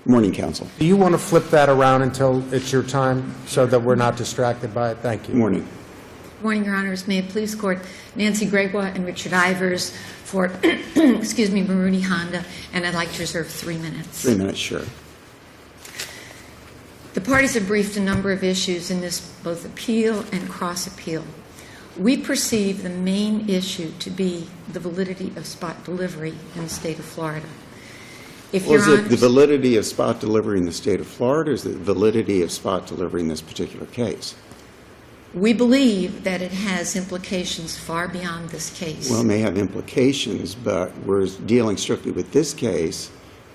Morning, Counsel. Do you want to flip that around until it's your time so that we're not distracted by it? Thank you. Morning. Morning, Your Honors. May it please the Court, Nancy Gregoire and Richard Ivers for, excuse me, Maruni Honda, and I'd like to reserve 3 minutes. 3 minutes, sure. The parties have briefed a number of issues in this both appeal and cross-appeal. We perceive the main issue to be the validity of spot delivery in the state of Florida. If Was it the validity of spot delivery in the state of Florida, or is it the validity of spot delivery in this particular case? We believe that it has implications far beyond this case. Well, it may have implications, but we're dealing strictly with this case,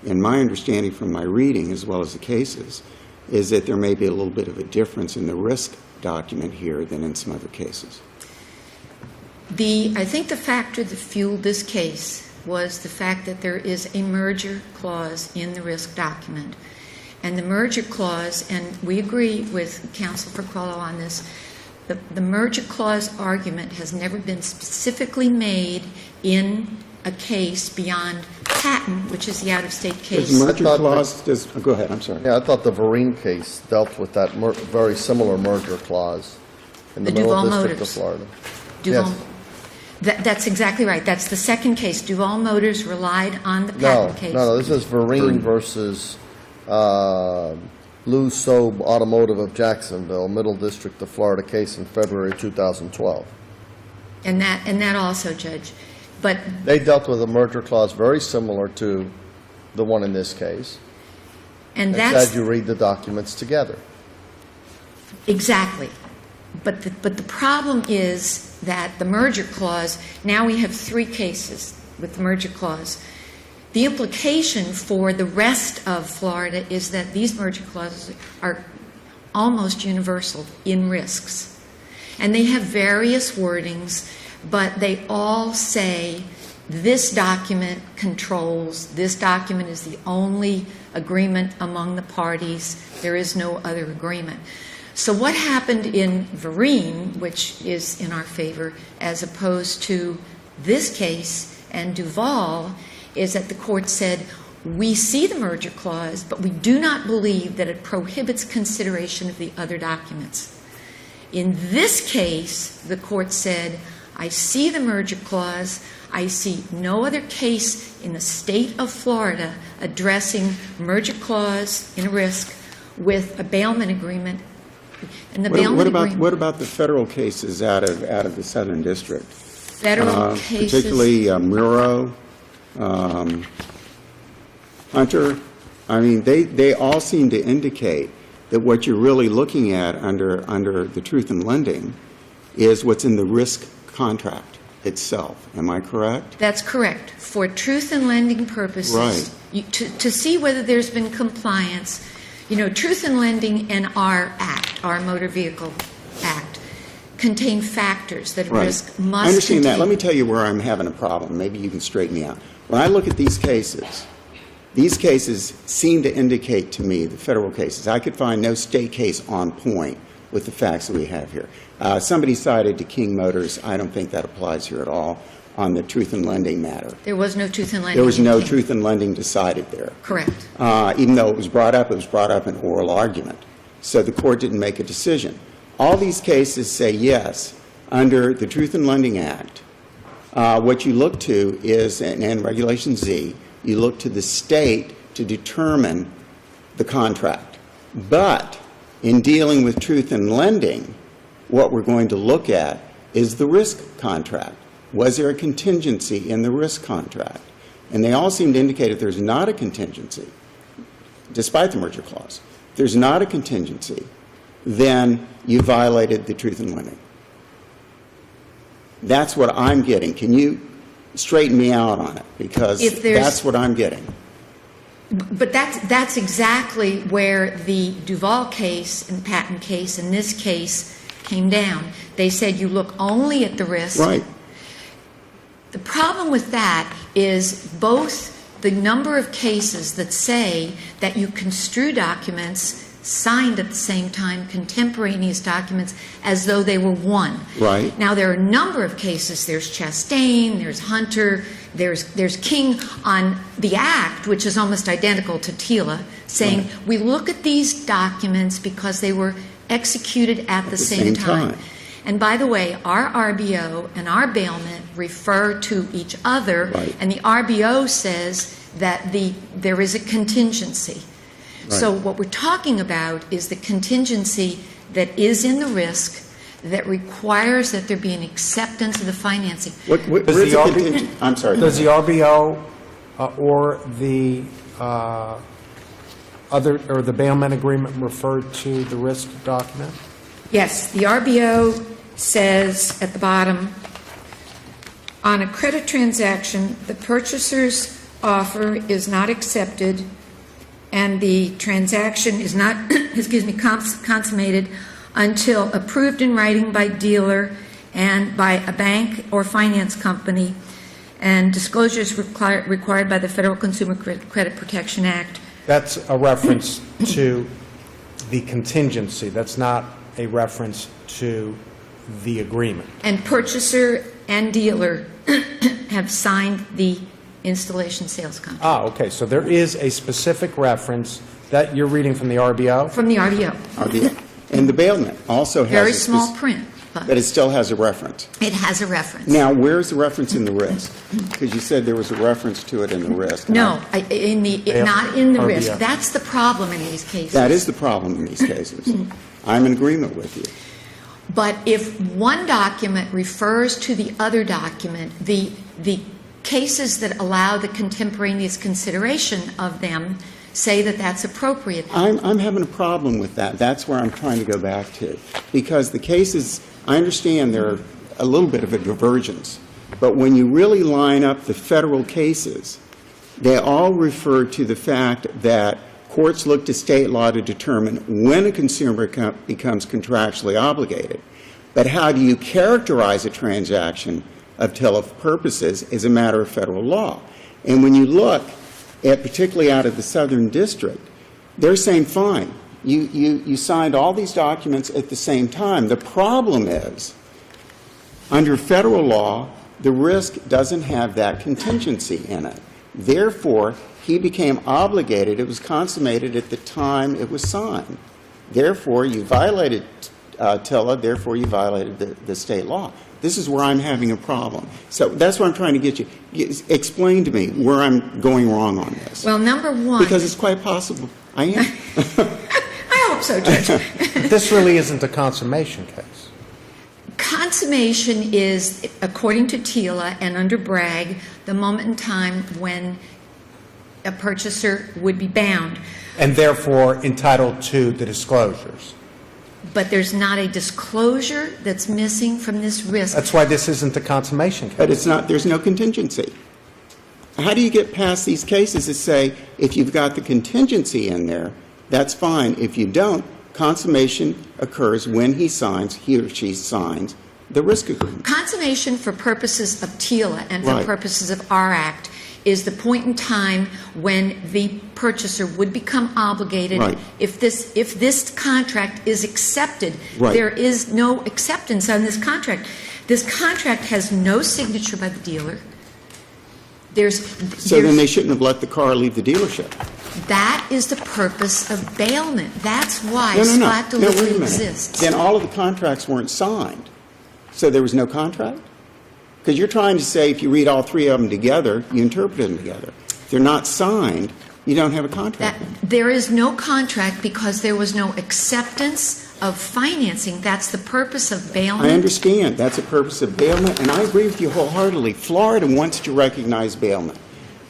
and my understanding from my reading, as well as the cases, is that there may be a little bit of a difference in the risk document here than in some other cases. I think the factor that fueled this case was the fact that there is a merger clause in the risk document. And the merger clause, and we agree with Counsel for Quello on this, the merger clause argument has never been specifically made in a case beyond Patton, which is the out-of-state case. Does merger clause, go ahead, I'm sorry. Yeah, I thought the Vereen case dealt with that very similar merger clause in the Middle District of Florida. Duval, yes. That's exactly right. That's the second case. Duval Motors relied on the Patton case. No, this is Vereen versus Lou Sobe Automotive of Jacksonville, Middle District of Florida case in February 2012. And that also, Judge. But they dealt with a merger clause very similar to the one in this case. And that's said you read the documents together. Exactly. But the problem is that the merger clause, now we have 3 cases with the merger clause. The implication for the rest of Florida is that these merger clauses are almost universal in risks. And they have various wordings, but they all say this document controls, this document is the only agreement among the parties, there is no other agreement. So what happened in Vereen, which is in our favor, as opposed to this case and Duval, is that the court said, we see the merger clause, but we do not believe that it prohibits consideration of the other documents. In this case, the court said, I see the merger clause, I see no other case in the state of Florida addressing merger clause in a risk with a bailment agreement. And the what about the federal cases out of the Southern District? Federal cases, particularly Muro, Hunter. I mean, they all seem to indicate that what you're really looking at under the truth in lending is what's in the risk contract itself. Am I correct? That's correct. For truth in lending purposes, right. To see whether there's been compliance, you know, truth in lending and our act, our Motor Vehicle Act, contain factors that a risk must I understand contain. that. Let me tell you where I'm having a problem. Maybe you can straighten me out. When I look at these cases seem to indicate to me, the federal cases, I could find no state case on point with the facts that we have here. Somebody cited to King Motors. I don't think that applies here at all on the truth in lending matter. There was no truth in lending. There was no truth in lending decided there. Correct. Even though it was brought up in oral argument. So the court didn't make a decision. All these cases say yes, under the Truth in Lending Act, what you look to is, and Regulation Z, you look to the state to determine the contract. But in dealing with truth in lending, what we're going to look at is the risk contract. Was there a contingency in the risk contract? And they all seem to indicate if there's not a contingency, despite the merger clause, if there's not a contingency, then you violated the truth in lending. That's what I'm getting. Can you straighten me out on it? Because that's what I'm getting. But that's exactly where the Duval case and the Patton case and this case came down. They said you look only at the risk. Right. The problem with that is both the number of cases that say that you construe documents signed at the same time, contemporaneous documents, as though they were one. Right. Now, there are a number of cases. There's Chastain, there's Hunter, there's King on the Act, which is almost identical to TILA, saying, Right. we look at these documents because they were executed at the same time. And by the way, our RBO and our bailment refer to each other, Right. and the RBO says that there is a contingency. So Right. what we're talking about is the contingency that is in the risk that requires that there be an acceptance of the financing. What, Does where's the the RB contingent? I'm sorry. Does the RBO or the the bailment agreement refer to the risk document? Yes, the RBO says at the bottom, on a credit transaction, the purchaser's offer is not accepted and the transaction is not, consummated until approved in writing by dealer and by a bank or finance company, and disclosures required by the Federal Consumer Credit Protection Act. That's a reference to the contingency. That's not a reference to the agreement. And purchaser and dealer have signed the installation sales contract. Ah, okay. So there is a specific reference that you're reading from the RBO? From the RBO. And the bailment also has Very a small print, but but it still has a reference. it has a reference. Now, where's the reference in the risk? Because you said there was a reference to it in the risk. No, not in the RBO. risk. That's the problem in these cases. That is the problem in these cases. I'm in agreement with you. But if one document refers to the other document, the cases that allow the contemporaneous consideration of them say that that's appropriate. I'm having a problem with that. That's where I'm trying to go back to. Because the cases, I understand there are a little bit of a divergence, but when you really line up the federal cases, they all refer to the fact that courts look to state law to determine when a consumer becomes contractually obligated. But how do you characterize a transaction of TILF purposes is a matter of federal law. And when you look at, particularly out of the Southern District, they're saying, fine, you signed all these documents at the same time. The problem is, under federal law, the risk doesn't have that contingency in it. Therefore, he became obligated. It was consummated at the time it was signed. Therefore, you violated TILA. Therefore, you violated the state law. This is where I'm having a problem. So that's what I'm trying to get you. Explain to me where I'm going wrong on this. Well, number one... Because it's quite possible I am. I hope so, Judge. This really isn't a consummation case. Consummation is, according to TILA and under Bragg, the moment in time when a purchaser would be bound. And therefore entitled to the disclosures. But there's not a disclosure that's missing from this risk. That's why this isn't a consummation case. But it's not, there's no contingency. How do you get past these cases that say, if you've got the contingency in there, that's fine. If you don't, consummation occurs when he or she signs the risk agreement. Consummation for purposes of TILA and for Right. purposes of our Act is the point in time when the purchaser would become obligated. Right. If this contract is accepted. Right. There is no acceptance on this contract. This contract has no signature by the dealer. So then they shouldn't have let the car leave the dealership. That is the purpose of bailment. That's why No, spot wait a delivery minute. exists. Then all of the contracts weren't signed. So there was no contract? Because you're trying to say if you read all three of them together, you interpret them together. If they're not signed, you don't have a contract. There is no contract because there was no acceptance of financing. That's the purpose of bailment. I understand. That's the purpose of bailment, and I agree with you wholeheartedly. Florida wants to recognize bailment.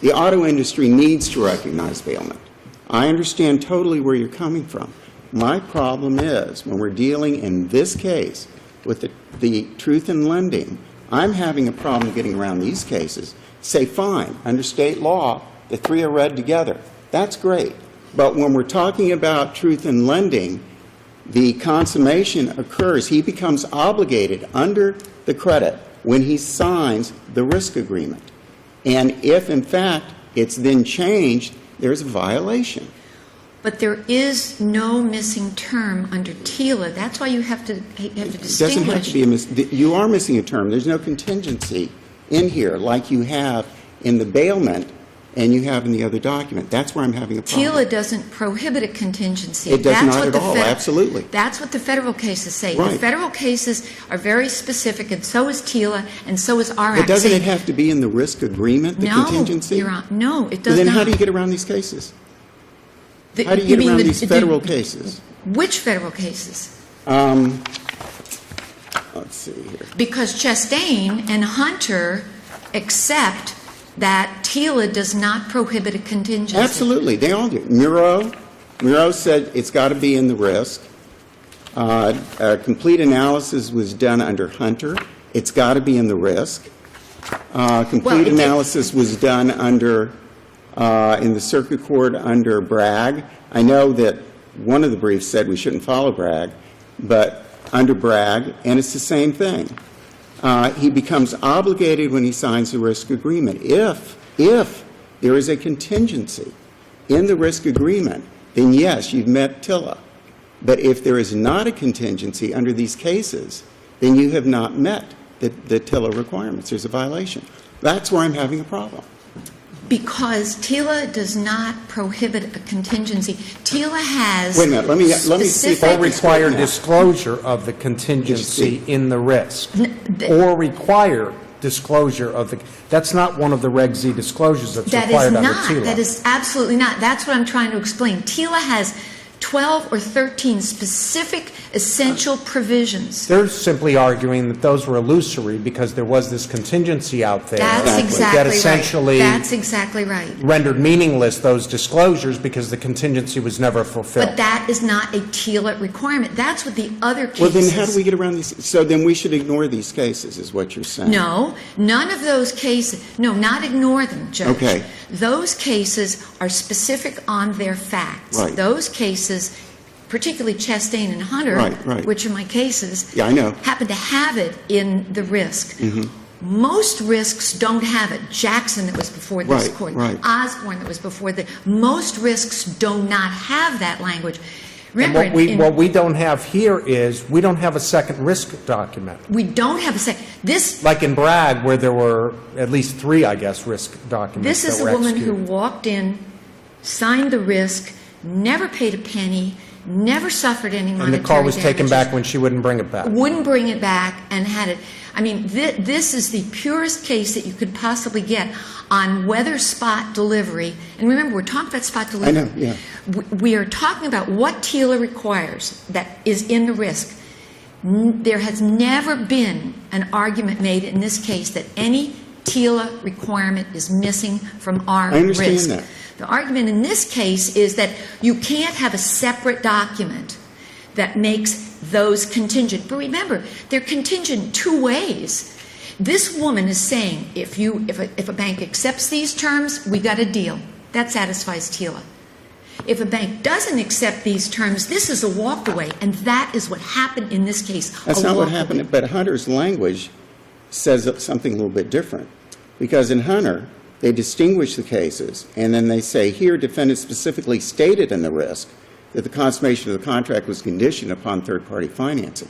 The auto industry needs to recognize bailment. I understand totally where you're coming from. My problem is, when we're dealing in this case with the truth in lending, I'm having a problem getting around these cases. Say, fine, under state law, the three are read together. That's great. But when we're talking about truth in lending, the consummation occurs. He becomes obligated under the credit when he signs the risk agreement. And if, in fact, it's then changed, there's a violation. But there is no missing term under TILA. That's why you have to distinguish. It doesn't have to be you are missing a term. There's no contingency in here like you have in the bailment and you have in the other document. That's where I'm having a problem. TILA doesn't prohibit a contingency. It does That's not what at the all, absolutely. That's what the federal cases say. Right. The federal cases are very specific, and so is TILA, and so is our But act. doesn't saying, it have to be in the risk agreement, the contingency? No, it Well, does then not. how do you get around these cases? The- How do you get mean around the- these federal cases? Which federal cases? Let's see here. Because Chastain and Hunter accept that TILA does not prohibit a contingency. Absolutely, they all do. Muro said it's got to be in the risk. A complete analysis was done under Hunter. It's got to be in the risk. Complete it- analysis was done under, in the circuit court under Bragg. I know that one of the briefs said we shouldn't follow Bragg, but under Bragg, and it's the same thing. He becomes obligated when he signs the risk agreement. If there is a contingency in the risk agreement, then yes, you've met TILA. But if there is not a contingency under these cases, then you have not met the TILA requirements. There's a violation. That's where I'm having a problem. Because TILA does not prohibit a contingency. TILA has Wait a minute, let me see if I Or require now. disclosure of the contingency in the risk. Or require disclosure of the, that's not one of the Reg Z disclosures that's That is required under not. TILA. That is absolutely not. That's what I'm trying to explain. TILA has 12 or 13 specific essential provisions. They're simply arguing that those were illusory because there was this contingency out there. That's exactly That right. essentially That's exactly right. rendered meaningless those disclosures because the contingency was never fulfilled. But that is not a TILA requirement. That's what the other cases. Well, then how do we get around these? So then we should ignore these cases, is what you're saying. No, none of those cases. No, not ignore them, Judge. Okay. Those cases are specific on their facts. Right. Those cases, particularly Chastain and Hunter, Right. which are my cases, Yeah, I know. happen to have it in the risk. Mm-hmm. Most risks don't have it. Jackson, that was before this Right, court. right. Osborne, that was before the. Most risks do not have that language. And Remember, what we don't have here is, we don't have a second risk document. we don't have a second. This Like in Bragg, where there were at least 3, I guess, risk documents This is that a were woman who executed. walked in, signed the risk, never paid a penny, never suffered any monetary And the car was taken damages, back when she wouldn't bring it back. wouldn't bring it back, and had it. I mean, this is the purest case that you could possibly get on whether spot delivery. And remember, we're talking about spot delivery. I know, yeah. We are talking about what TILA requires that is in the risk. There has never been an argument made in this case that any TILA requirement is missing from our I understand risk. that. The argument in this case is that you can't have a separate document that makes those contingent. But remember, they're contingent two ways. This woman is saying, if a bank accepts these terms, we got a deal. That satisfies TILA. If a bank doesn't accept these terms, this is a walkaway, and that is what happened in this case. That's a not what walkaway. happened, but Hunter's language says something a little bit different. Because in Hunter, they distinguish the cases, and then they say, here, defendant specifically stated in the risk that the consummation of the contract was conditioned upon third-party financing.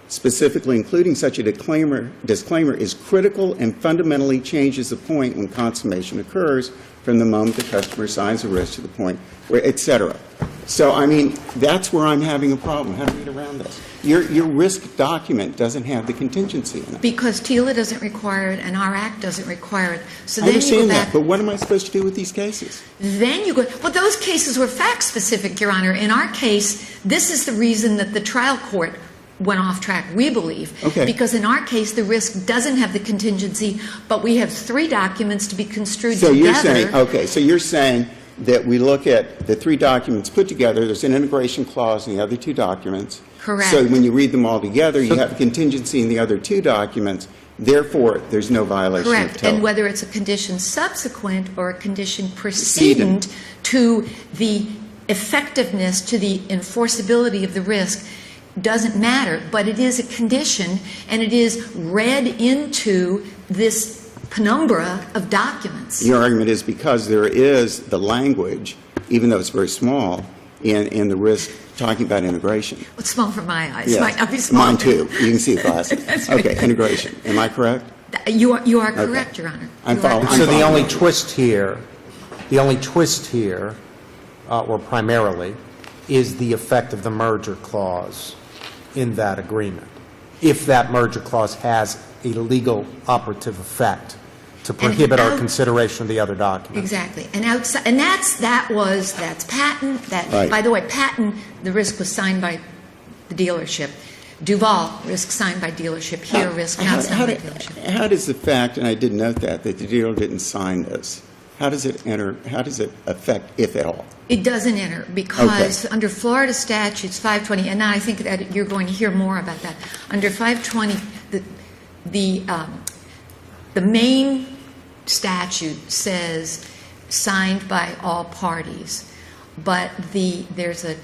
Specifically including such a disclaimer is critical and fundamentally changes the point when consummation occurs from the moment the customer signs the risk to the point where, et cetera. So, I mean, that's where I'm having a problem. How do we get around this? Your risk document doesn't have the contingency in it. Because TILA doesn't require it, and our Act doesn't require it. So I then you go understand back. that, but what am I supposed to do with these cases? Then you go, well, those cases were fact-specific, Your Honor. In our case, this is the reason that the trial court went off track, we believe. Okay. Because in our case, the risk doesn't have the contingency, but we have 3 documents to be construed So together. you're saying, okay, so you're saying that we look at the 3 documents put together, there's an integration clause in the other 2 documents. Correct. So when you read them all together, you have a contingency in the other 2 documents, therefore, there's no violation of Correct. TILA. And whether it's a condition subsequent or a condition precedent to the effectiveness, to the enforceability of the risk, doesn't matter, but it is a condition, and it is read into this penumbra of documents. Your argument is because there is the language, even though it's very small, in the risk talking about integration. It's small for my eyes. Yes. Might not be small. Mine too. You can see the glasses. That's right. Okay, integration. Am I correct? You are correct, Your Honor. I'm You are following. correct. So the only twist here The only twist here, or primarily, is the effect of the merger clause in that agreement, if that merger clause has a legal operative effect to prohibit our consideration of the other documents. Exactly. And outside, and that's patent, Right. by the way, patent, the risk was signed by the dealership. Duval, risk signed by dealership. Here, risk not signed by dealership. How does the fact, and I did note that the dealer didn't sign this, how does it affect, if at all? It doesn't enter because under Florida statutes 520, and I think that you're going to hear more about that. Under 520, the main statute says signed by all parties, but there's a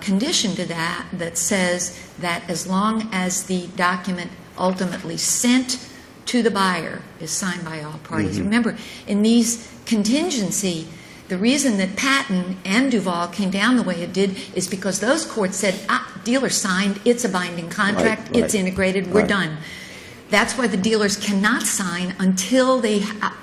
condition to that that says that as long as the document ultimately sent to the buyer is signed by all parties. Remember, in these contingency, the reason that Patton and Duval came down the way it did is because those courts said, dealer signed, it's a binding contract, Right. it's integrated, we're Right. done. That's why the dealers cannot sign until they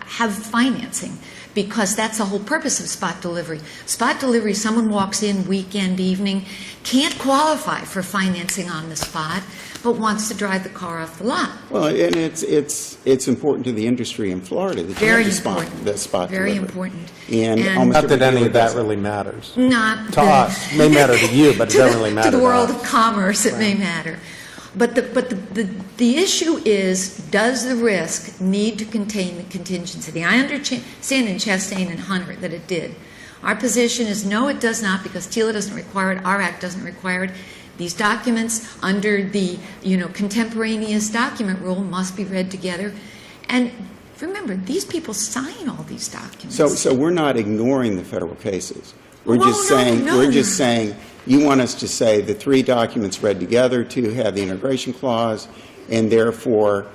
have financing, because that's the whole purpose of spot delivery. Spot delivery, someone walks in weekend, evening, can't qualify for financing on the spot, but wants to drive the car off the lot. Well, and it's important to the industry in Florida that you Very have important. the spot Very delivery. important. And And- almost Not that every any dealer of that does it. really matters. Not To us. It may matter to you, but it doesn't really matter to the world us. of commerce, it may matter. But the issue is, does the risk need to contain the contingency? I understand in Chastain and Hunter that it did. Our position is no, it does not, because TILA doesn't require it, our act doesn't require it. These documents under the contemporaneous document rule must be read together. And remember, these people sign all these documents. So we're not ignoring the federal cases. We're Well, just no, saying no, we're no. just saying you want us to say the three documents read together to have the integration clause, and therefore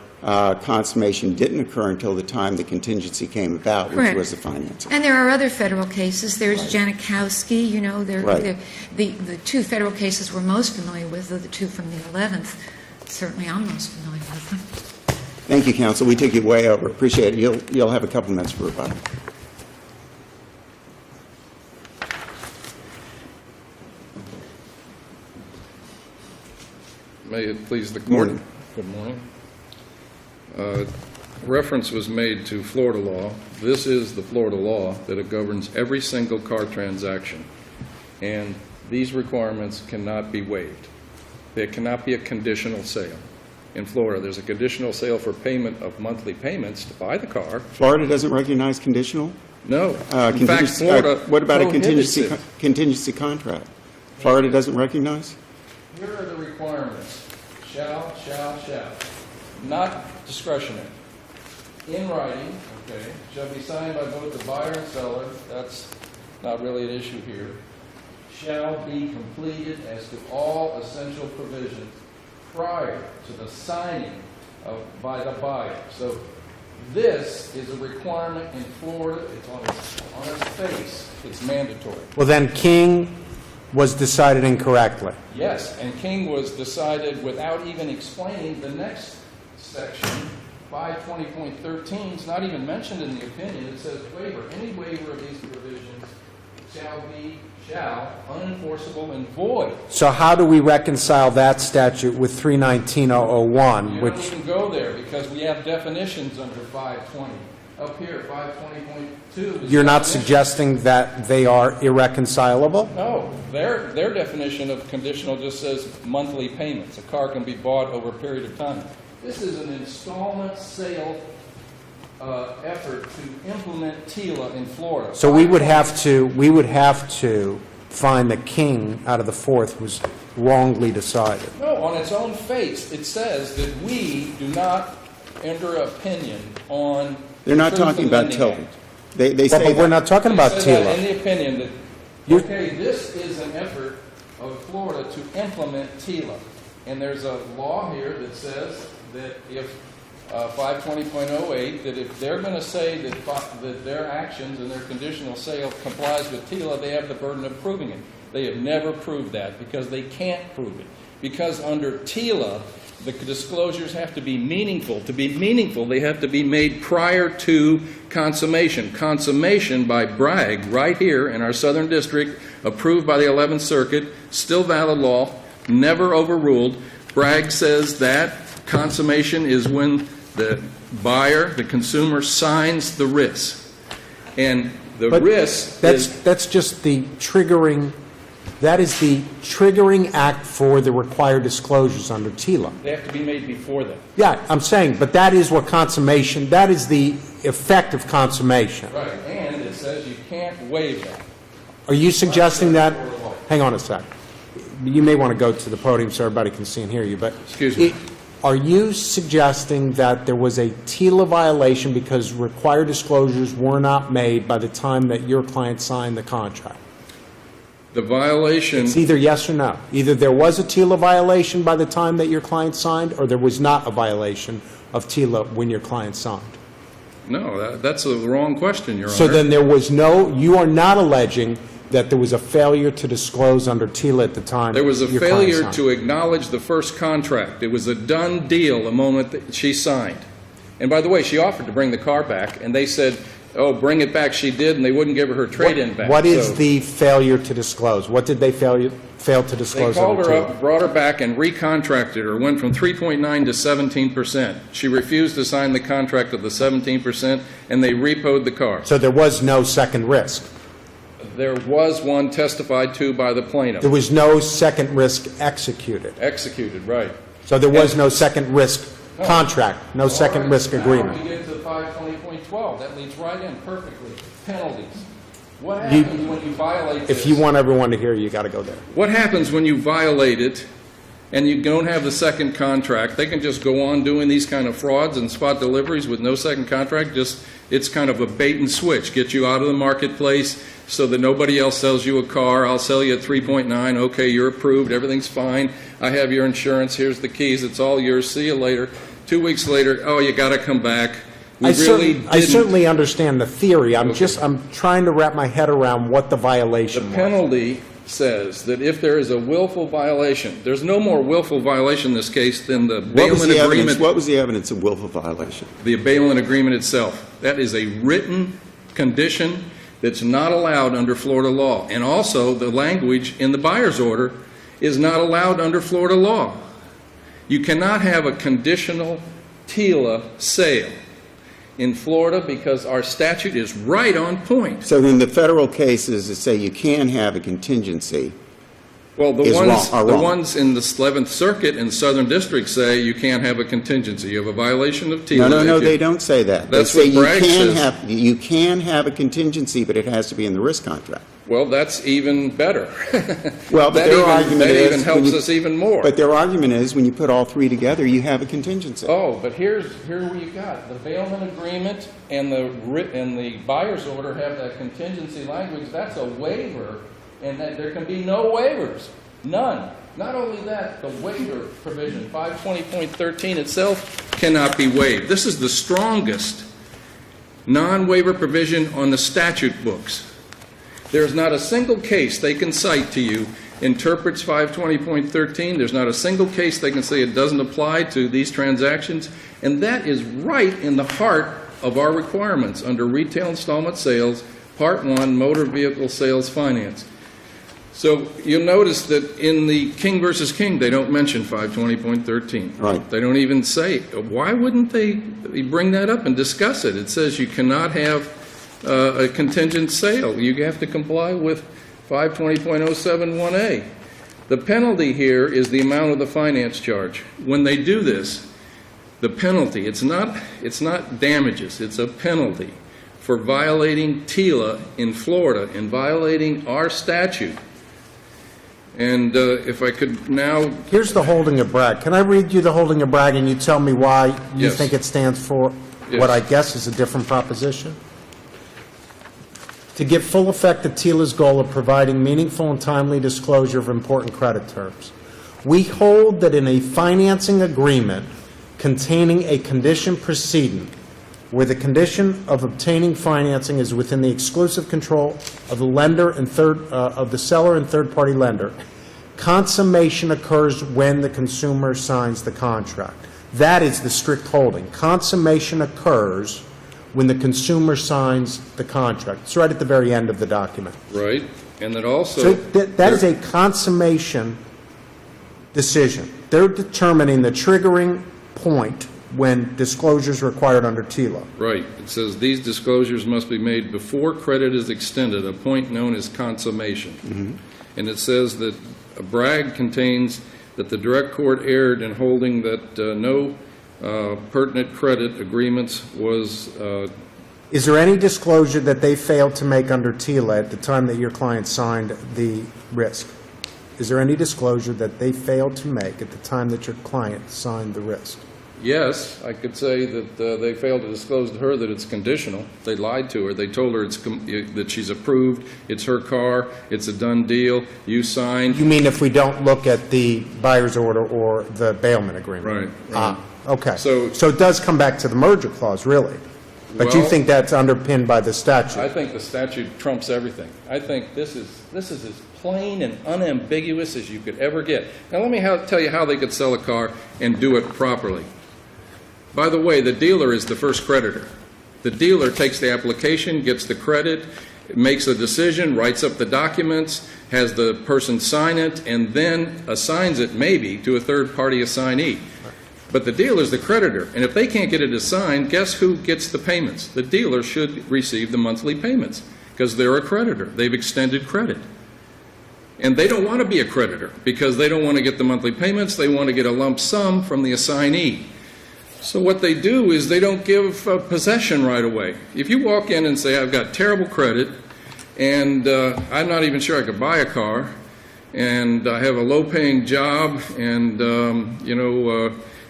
consummation didn't occur until the time the contingency came about, which Correct. was the financing. And there are other federal cases. There's Janikowski, Right. the two federal cases we're most familiar with are the two from the 11th. Certainly I'm most familiar with them. Thank you, counsel. We took you way over. Appreciate it. You'll have a couple minutes for rebuttal. May it please the court. Morning. Good morning. Reference was made to Florida law. This is the Florida law that it governs every single car transaction, and these requirements cannot be waived. There cannot be a conditional sale. In Florida, there's a conditional sale for payment of monthly payments to buy the car. Florida doesn't recognize conditional? No. In fact, Contingency- Florida what about a prohibits contingency it. contract? Florida doesn't recognize? Here are the requirements. Shall, not discretionary. In writing, okay, shall be signed by both the buyer and seller. That's not really an issue here. Shall be completed as to all essential provisions prior to the signing by the buyer. So this is a requirement in Florida. It's on its face. It's mandatory. Well, then King was decided incorrectly. Yes, and King was decided without even explaining the next section. 520.13 is not even mentioned in the opinion. It says waiver. Any waiver of these provisions shall, unenforceable and void. So how do we reconcile that statute with 319.001, You which... don't even go there because we have definitions under 520. Up here, 520.2 is You're not definition. suggesting that they are irreconcilable? No, their definition of conditional just says monthly payments. A car can be bought over a period of time. This is an installment sale effort to implement TILA in Florida. So we would have to find that King, out of the fourth, was wrongly decided. No, on its own face, it says that we do not enter opinion on. They're not Truth talking in about Lending TILA. Act. They Well, say but we're that. not talking They about said that in TILA. the opinion that, You- okay, this is an effort of Florida to implement TILA. And there's a law here that says that if 520.08, that if they're going to say that their actions and their conditional sale complies with TILA, they have the burden of proving it. They have never proved that because they can't prove it. Because under TILA, The disclosures have to be meaningful. To be meaningful, they have to be made prior to consummation. Consummation by Bragg, right here in our Southern District, approved by the 11th Circuit, still valid law, never overruled. Bragg says that consummation is when the buyer, the consumer, signs the RISC. And the But RISC that's just the triggering, that is the triggering act for the required disclosures under TILA. they have to be made before that. Yeah, I'm saying, but that is what consummation, that is the effect of consummation. Right, and it says you can't waive that. Are you suggesting that, hang on a sec, you may want to go to the podium so everybody can see and hear you, but. Excuse me. Are you suggesting that there was a TILA violation because required disclosures were not made by the time that your client signed the contract? The violation, It's either yes or no. Either there was a TILA violation by the time that your client signed, or there was not a violation of TILA when your client signed. no, that's the wrong question, Your Honor. So then there was no, you are not alleging that there was a failure to disclose under TILA at the time There was a your client failure signed. to acknowledge the first contract. It was a done deal the moment that she signed. And by the way, she offered to bring the car back, and they said, oh, bring it back. She did, and they wouldn't give her her trade-in back. What is So the failure to disclose? What did they fail to They disclose called under her TILA? up, brought her back, and recontracted her, went from 3.9 to 17%. She refused to sign the contract of the 17%, and they repoed the car. So there was no second risk. There was one testified to by the plaintiff. There was no second risk executed. Executed, right. So there was And- no second risk contract, no second All right, risk agreement. Now we get to 520.12. That leads right in perfectly. Penalties. What You- happens when you violate this? If you want everyone to hear, you got to go there. What happens when you violate it and you don't have the second contract? They can just go on doing these kind of frauds and spot deliveries with no second contract. It's kind of a bait and switch. Get you out of the marketplace so that nobody else sells you a car. I'll sell you at 3.9. Okay, you're approved. Everything's fine. I have your insurance. Here's the keys. It's all yours. See you later. 2 weeks later, oh, you got to come back. We I really didn't. certainly understand the theory. I'm trying to wrap my head around what the The violation was. penalty says that if there is a willful violation, there's no more willful violation in this case than the What was bailment the evidence? agreement. What was the evidence of willful violation? The bailment agreement itself. That is a written condition that's not allowed under Florida law. And also, the language in the buyer's order is not allowed under Florida law. You cannot have a conditional TILA sale in Florida because our statute is right on point. So then the federal cases that say you can have a contingency, Well, the Is ones, wrong, are the wrong. ones in the 11th Circuit and Southern District say you can't have a contingency. You have a violation of TILA. no, if you- they don't say that. That's They say what Bragg says. you can have a contingency, but it has to be in the risk contract. Well, that's even better. Well, but That their even- argument that is even helps when you- us even more. But their argument is when you put all three together, you have a contingency. Oh, but here where you got the bailment agreement and the buyer's order have that contingency language. That's a waiver, and that there can be no waivers, none. Not only that, the waiver provision 520.13 itself cannot be waived. This is the strongest non-waiver provision on the statute books. There's not a single case they can cite to you interprets 520.13. There's not a single case they can say it doesn't apply to these transactions. And that is right in the heart of our requirements under retail installment sales, Part 1, motor vehicle sales finance. So you'll notice that in the King versus King, they don't mention 520.13. Right. They don't even say, why wouldn't they bring that up and discuss it? It says you cannot have a contingent sale. You have to comply with 520.071A. The penalty here is the amount of the finance charge. When they do this, the penalty, it's not damages, it's a penalty for violating TILA in Florida and violating our statute. And if I could now, Here's the holding of Bragg. Can I read you the holding of Bragg and you tell me why you Yes. think it stands for Yes. what I guess is a different proposition? To give full effect to TILA's goal of providing meaningful and timely disclosure of important credit terms, we hold that in a financing agreement containing a condition precedent where the condition of obtaining financing is within the exclusive control of the lender and of the seller and third-party lender, Consummation occurs when the consumer signs the contract. That is the strict holding. Consummation occurs when the consumer signs the contract. It's right at the very end of the document. Right, and that also... So that is a consummation decision. They're determining the triggering point when disclosures required under TILA. Right. It says these disclosures must be made before credit is extended, a point known as consummation. And it says that a brag contains that the direct court erred in holding that no pertinent credit agreements was... Is there any disclosure that they failed to make under TILA at the time that your client signed the risk? Is there any disclosure that they failed to make at the time that your client signed the risk? Yes, I could say that they failed to disclose to her that it's conditional. They lied to her. They told her that she's approved, it's her car, it's a done deal, you signed. You mean if we don't look at the buyer's order or the bailment agreement? Right. Okay. So it does come back to the merger clause, really? But you Well, think that's underpinned by the statute? I think the statute trumps everything. I think this is as plain and unambiguous as you could ever get. Now let me tell you how they could sell a car and do it properly. By the way, the dealer is the first creditor. The dealer takes the application, gets the credit, makes a decision, writes up the documents, has the person sign it, and then assigns it maybe to a third-party assignee. But the dealer is the creditor, and if they can't get it assigned, guess who gets the payments? The dealer should receive the monthly payments because they're a creditor. They've extended credit. And they don't want to be a creditor because they don't want to get the monthly payments. They want to get a lump sum from the assignee. So what they do is they don't give possession right away. If you walk in and say, I've got terrible credit, and I'm not even sure I could buy a car, and I have a low-paying job, and,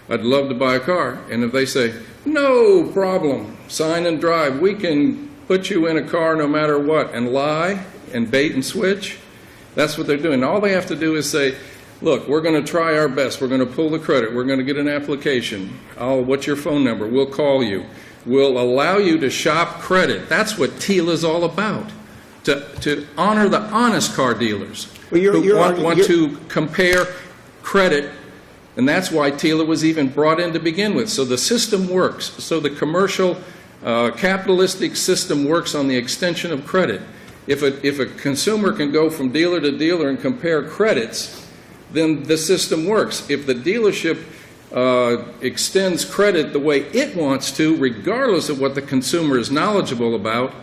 I'd love to buy a car. And if they say, no problem, sign and drive, we can put you in a car no matter what, and lie and bait and switch, that's what they're doing. All they have to do is say, look, we're going to try our best. We're going to pull the credit. We're going to get an application. What's your phone number? We'll call you. We'll allow you to shop credit. That's what TILA is all about, to honor the honest car dealers who want to compare credit. And that's why TILA was even brought in to begin with. So the system works. So the commercial capitalistic system works on the extension of credit. If a consumer can go from dealer to dealer and compare credits, then the system works. If the dealership extends credit the way it wants to, regardless of what the consumer is knowledgeable about,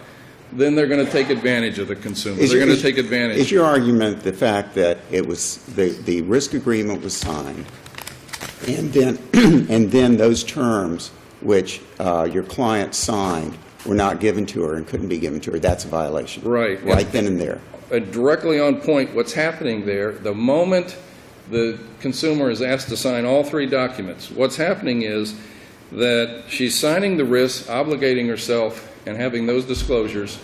then they're going to take advantage of the consumer. They're going to take advantage. Is your argument the fact that it was the risk agreement was signed, and then those terms which your client signed were not given to her and couldn't be given to her, that's a violation? Right. Right then and there. Directly on point, what's happening there, the moment the consumer is asked to sign all three documents, what's happening is that she's signing the risk, obligating herself, and having those disclosures,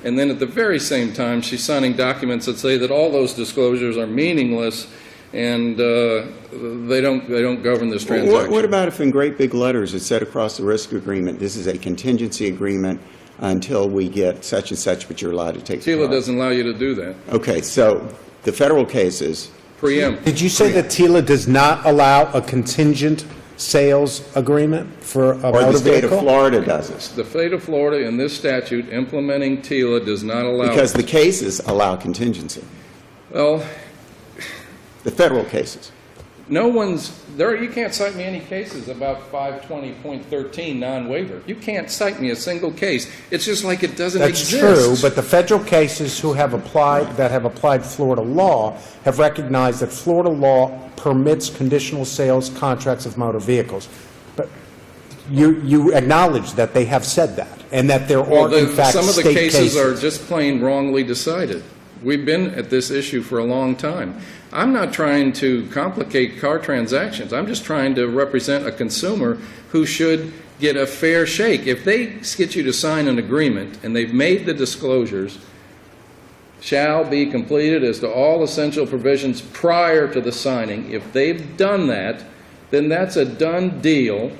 and then at the very same time, she's signing documents that say that all those disclosures are meaningless and they don't govern this transaction. What about if in great big letters it said across the risk agreement, this is a contingency agreement until we get such and such, but you're allowed to take the car? TILA doesn't allow you to do that. Okay, so the federal cases... Preempt. Did you say that TILA does not allow a contingent sales agreement for a motor vehicle? Or the state of Florida does it. The state of Florida in this statute implementing TILA does not allow Because it. the cases allow contingency. Well, The federal cases. no one's there. You can't cite me any cases about 520.13 non-waiver. You can't cite me a single case. It's just like it doesn't That's exist. true, but the federal cases that have applied Florida law have recognized that Florida law permits conditional sales contracts of motor vehicles. But you acknowledge that they have said that, and that there are, in fact, some of the state cases are just plain wrongly decided. We've been at this issue for a long time. I'm not trying to complicate car transactions. I'm just trying to represent a consumer who should get a fair shake. If they get you to sign an agreement and they've made the disclosures, shall be completed as to all essential provisions prior to the signing. If they've done that, then that's a done deal.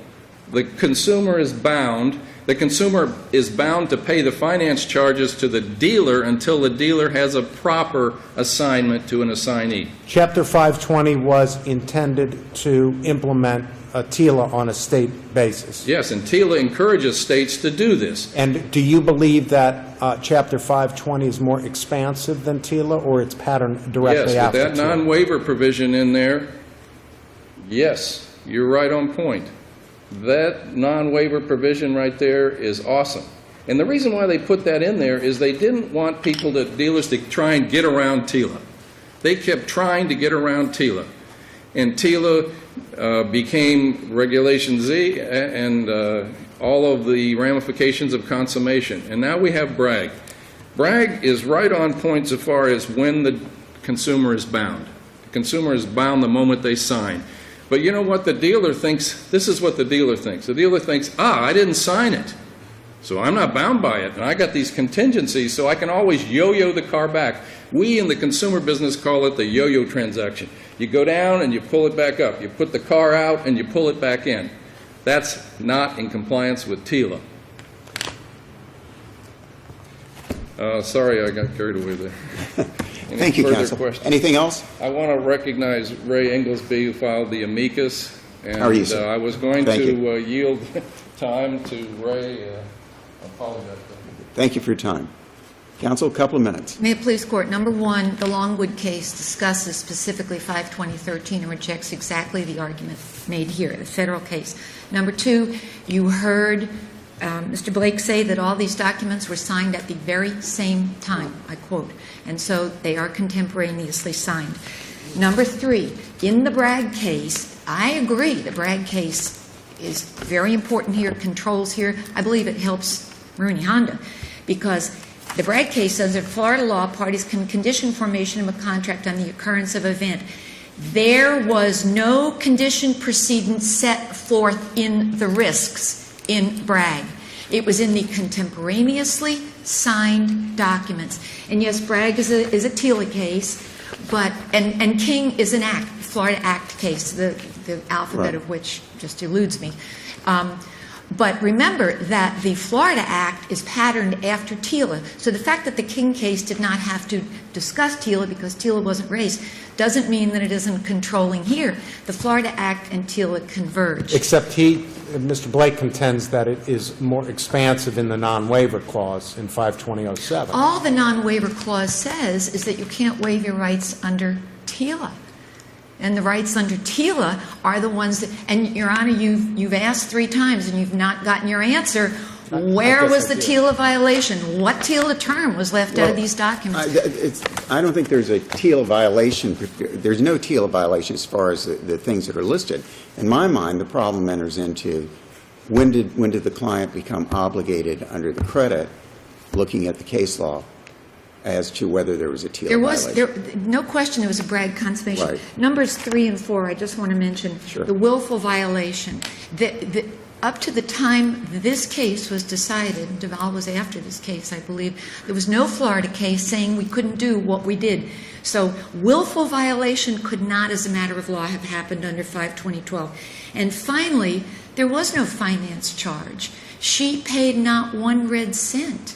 The consumer is bound. The consumer is bound to pay the finance charges to the dealer until the dealer has a proper assignment to an assignee. Chapter 520 was intended to implement a TILA on a state basis. Yes, and TILA encourages states to do this. And do you believe that Chapter 520 is more expansive than TILA, or it's patterned directly Yes, after with that TILA? non-waiver provision in there, yes, you're right on point. That non-waiver provision right there is awesome. And the reason why they put that in there is they didn't want dealers to try and get around TILA. They kept trying to get around TILA. And TILA became Regulation Z and all of the ramifications of consummation. And now we have BRAG. BRAG is right on point so far as when the consumer is bound. The consumer is bound the moment they sign. But you know what? The dealer thinks, this is what the dealer thinks. The dealer thinks, I didn't sign it, so I'm not bound by it. And I got these contingencies, so I can always yo-yo the car back. We in the consumer business call it the yo-yo transaction. You go down and you pull it back up. You put the car out and you pull it back in. That's not in compliance with TILA. Sorry, I got carried away there. Any Thank you, further counsel. questions? Anything else? I want to recognize Ray Inglesby, who filed the amicus. And How are you, sir? I was going Thank to you. yield time to Ray. I apologize. Thank you for your time. Counsel, a couple of minutes. May it please the Court. Number one, the Longwood case discusses specifically 520.13 and rejects exactly the argument made here, the federal case. Number two, you heard Mr. Blake say that all these documents were signed at the very same time, I quote, and so they are contemporaneously signed. Number three, in the Bragg case, I agree the Bragg case is very important here, controls here. I believe it helps Rooney Honda because the Bragg case says that Florida law, parties can condition formation of a contract on the occurrence of an event. There was no condition precedent set forth in the risks in Bragg. It was in the contemporaneously signed documents. And yes, Bragg is a TILA case, but and King is an act, Florida Act case, the alphabet Right. of which just eludes me. But remember that the Florida Act is patterned after TILA. So the fact that the King case did not have to discuss TILA because TILA wasn't raised doesn't mean that it isn't controlling here. The Florida Act and TILA converge. Except Mr. Blake contends that it is more expansive in the non-waiver clause in 520.07. All the non-waiver clause says is that you can't waive your rights under TILA. And the rights under TILA are the ones that, and Your Honor, you've asked 3 times and you've not gotten your answer. Where guess was I the did. TILA violation? What TILA term was left out of these documents? I don't think there's a TILA violation. There's no TILA violation as far as the things that are listed. In my mind, the problem enters into when did the client become obligated under the credit, looking at the case law, as to whether there was a TILA violation. No question there was a Bragg consummation. Right. Numbers 3 and 4, I just want to mention Sure. the willful violation. Up to the time this case was decided, Duval was after this case, I believe, there was no Florida case saying we couldn't do what we did. So willful violation could not, as a matter of law, have happened under 520.12. And finally, there was no finance charge. She paid not 1 red cent,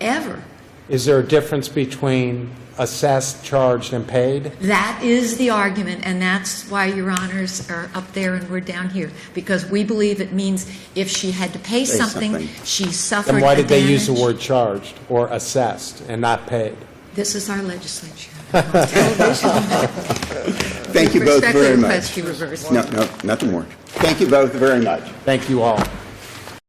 ever. Is there a difference between assessed, charged, and paid? That is the argument, and that's why Your Honors are up there and we're down here, because we believe it means if she had to pay something, she suffered Then why a did they use the damage. word charged or assessed and not paid? This is our legislature. On television. Thank you both Respectfully very request much. you reverse. No, nothing more. Thank you both very much. Thank you all.